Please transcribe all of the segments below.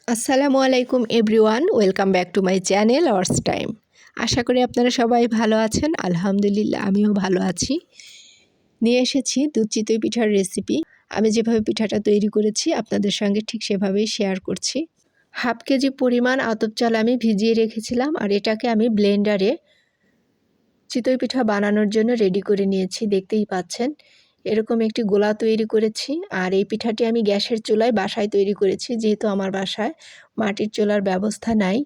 আসসালামু আলাইকুম everyone, welcome back to my channel অর্স টাইম। আশা করি আপনারা সবাই ভালো আছেন। আলহামদুলিল্লাহ আমিও ভালো আছি। নিয়ে এসেছি দুধ চিতই পিঠার রেসিপি। আমি যেভাবে পিঠাটা তৈরি করেছি আপনাদের সঙ্গে ঠিক সেভাবেই শেয়ার করছি। হাফ কেজি পরিমাণ আতপ চাল আমি ভিজিয়ে রেখেছিলাম, আর এটাকে আমি ব্লেন্ডারে চিতই পিঠা বানানোর জন্য রেডি করে নিয়েছি। দেখতেই পাচ্ছেন এরকম একটি গোলা তৈরি করেছি। আর এই পিঠাটি আমি গ্যাসের চুলায় বাসায় তৈরি করেছি, যেহেতু আমার বাসায় মাটির চুলার ব্যবস্থা নাই।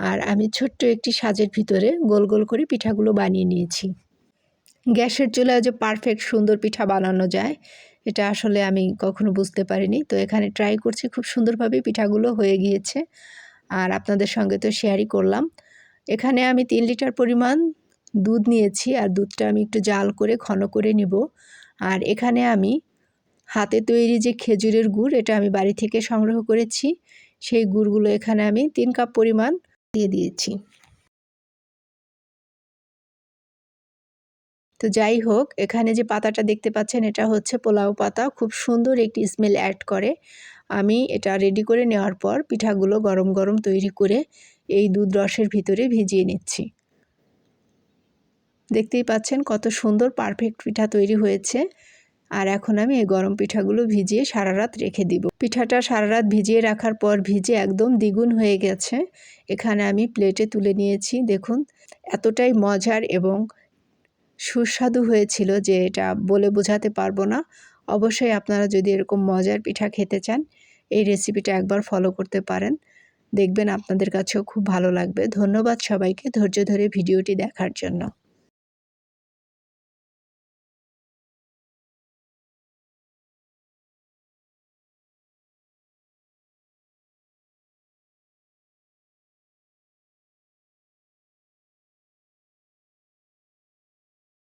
আর আমি ছোট্ট একটি সাজের ভিতরে গোল গোল করে পিঠাগুলো বানিয়ে নিয়েছি। গ্যাসের চুলায় যে পারফেক্ট সুন্দর পিঠা বানানো যায় এটা আসলে আমি কখনো বুঝতে পারিনি। তো এখানে ট্রাই করছি, খুব সুন্দরভাবে পিঠাগুলো হয়ে গিয়েছে। আর আপনাদের সঙ্গে তো শেয়ারই করলাম। এখানে আমি 3 লিটার পরিমাণ দুধ নিয়েছি, আর দুধটা আমি একটু জাল করে ঘন করে নিব। আর এখানে আমি হাতে তৈরি যে খেজুরের গুড়, এটা আমি বাড়ি থেকে সংগ্রহ করেছি। সেই গুড়গুলো এখানে আমি 3 কাপ পরিমাণ দিয়ে দিয়েছি। তো যাই হোক, এখানে যে পাতাটা দেখতে পাচ্ছেন এটা হচ্ছে পোলাও পাতা, খুব সুন্দর একটি স্মেল অ্যাড করে। আমি এটা রেডি করে নেওয়ার পর পিঠাগুলো গরম গরম তৈরি করে এই দুধ রসের ভিতরে ভিজিয়ে নিচ্ছি। দেখতেই পাচ্ছেন কত সুন্দর পারফেক্ট পিঠা তৈরি হয়েছে। আর এখন আমি এই গরম পিঠাগুলো ভিজিয়ে সারা রাত রেখে দিব। পিঠাটা সারা রাত ভিজিয়ে রাখার পর ভিজে একদম দ্বিগুণ হয়ে গেছে। এখানে আমি প্লেটে তুলে নিয়েছি। দেখুন এতটাই মজার এবং সুস্বাদু হয়েছিল যে এটা বলে বোঝাতে পারবো না। অবশ্যই আপনারা যদি এরকম মজার পিঠা খেতে চান এই রেসিপিটা একবার ফলো করতে পারেন, দেখবেন আপনাদের কাছেও খুব ভালো লাগবে। ধন্যবাদ সবাইকে ধৈর্য ধরে ভিডিওটি দেখার জন্য।